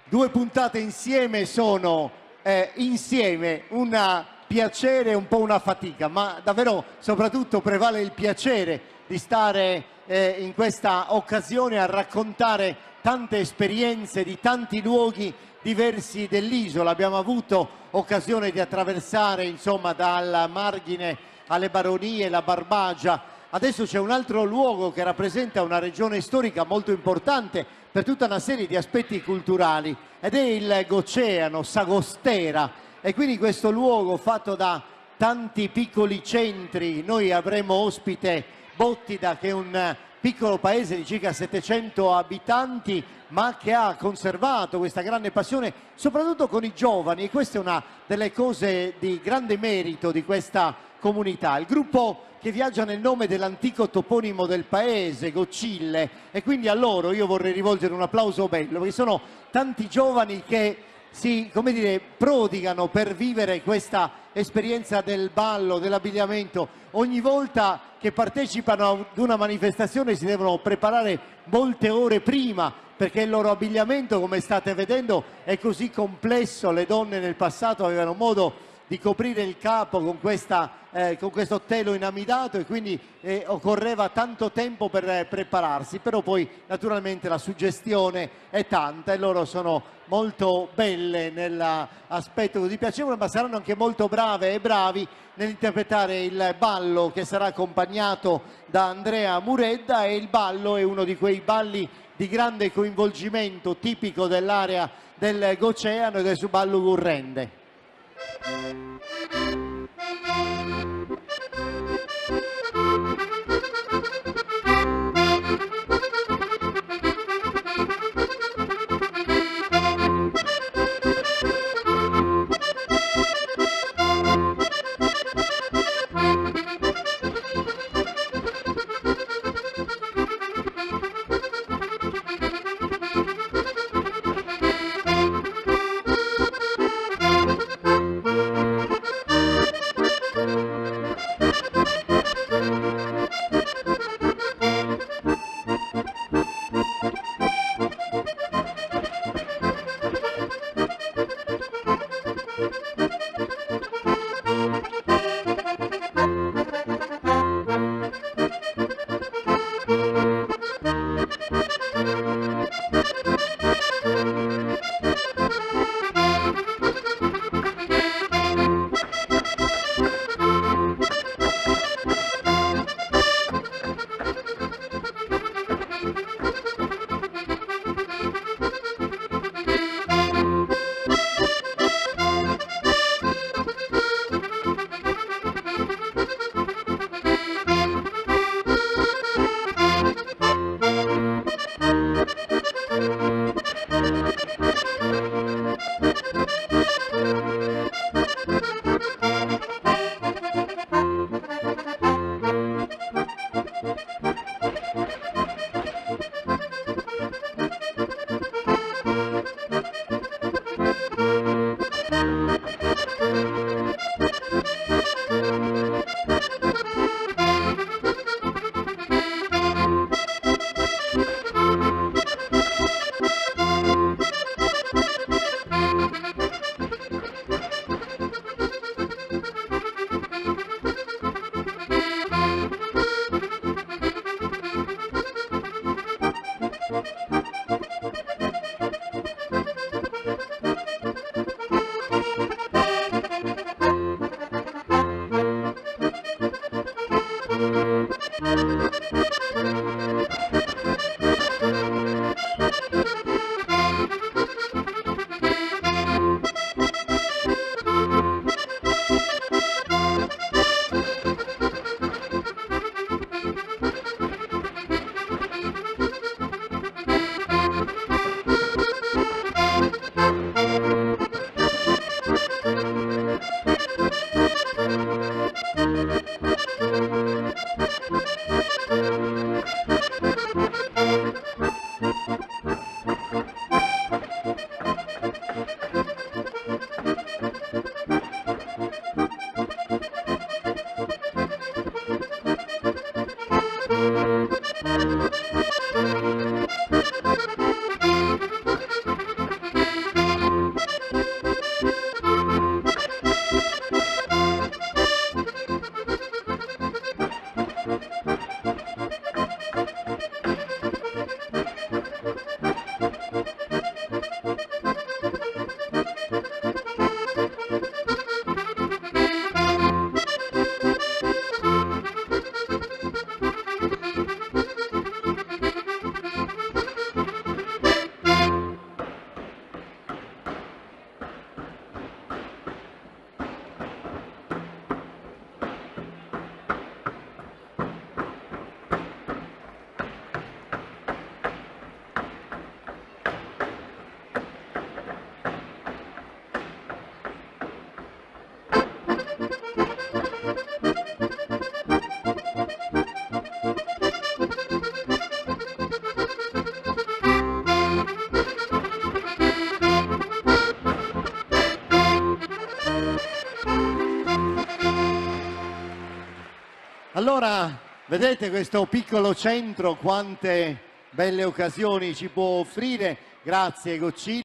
due puntate insieme sono insieme un piacere e un po' una fatica, ma davvero soprattutto prevale il piacere di stare in questa occasione a raccontare tante esperienze di tanti luoghi diversi dell'isola. Abbiamo avuto occasione di attraversare insomma dal Marghine alle Baronie, la Barbagia. Adesso c'è un altro luogo che rappresenta una regione storica molto importante per tutta una serie di aspetti culturali ed è il Goceano, Sagostera, e quindi questo luogo fatto da tanti piccoli centri. Noi avremo ospite Bottida, che è un piccolo paese di circa 700 abitanti, ma che ha conservato questa grande passione soprattutto con i giovani, e questa è una delle cose di grande merito di questa comunità. Il gruppo che viaggia nel nome dell'antico toponimo del paese, Gocille, e quindi a loro io vorrei rivolgere un applauso bello, perché sono tanti giovani che si, come dire, prodigano per vivere questa esperienza del ballo, dell'abbigliamento. Ogni volta che partecipano ad una manifestazione si devono preparare molte ore prima, perché il loro abbigliamento, come state vedendo, è così complesso. Le donne nel passato avevano modo di coprire il capo con questo telo inamidato, e quindi occorreva tanto tempo per prepararsi, però poi naturalmente la suggestione è tanta e loro sono molto belle nell'aspetto così piacevole, ma saranno anche molto brave e bravi nell'interpretare il ballo, che sarà accompagnato da Andrea Muredda, e il ballo è uno di quei balli di grande coinvolgimento tipico dell'area del Goceano ed è su ballo Gurrende. Allora, vedete questo piccolo centro, quante belle occasioni ci può offrire, grazie Goccini.